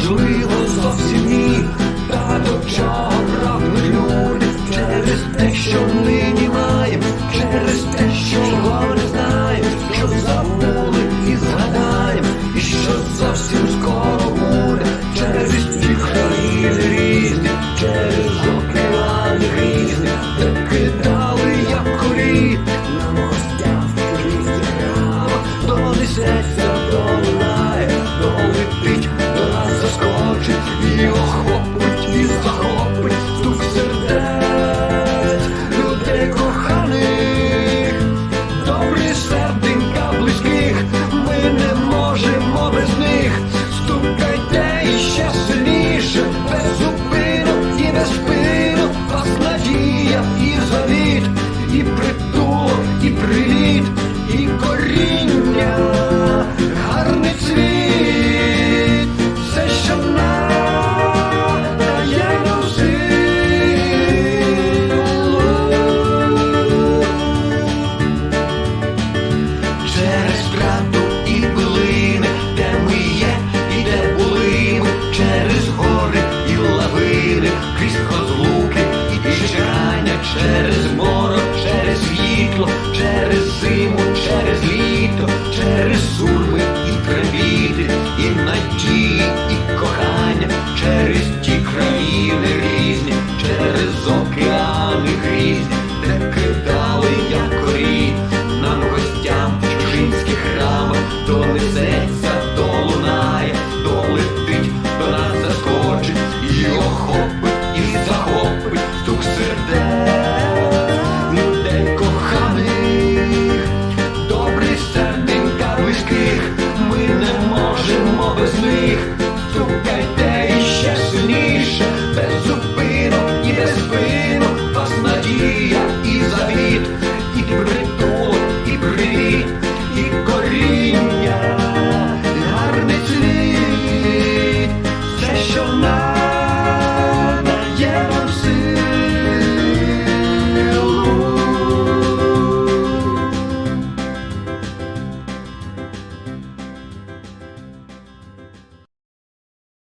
можливо, зовсім ні. Та до чого прагнуть люди через те, що нині маєм, через те, що не знаєм, що забули і згадаєм, і що зовсім скоро буде, через ті країни різні, через океани різні, де кидали як корі на мостях чужих рамах, донесеться, долинає, долетить, до нас заскочить і охоче.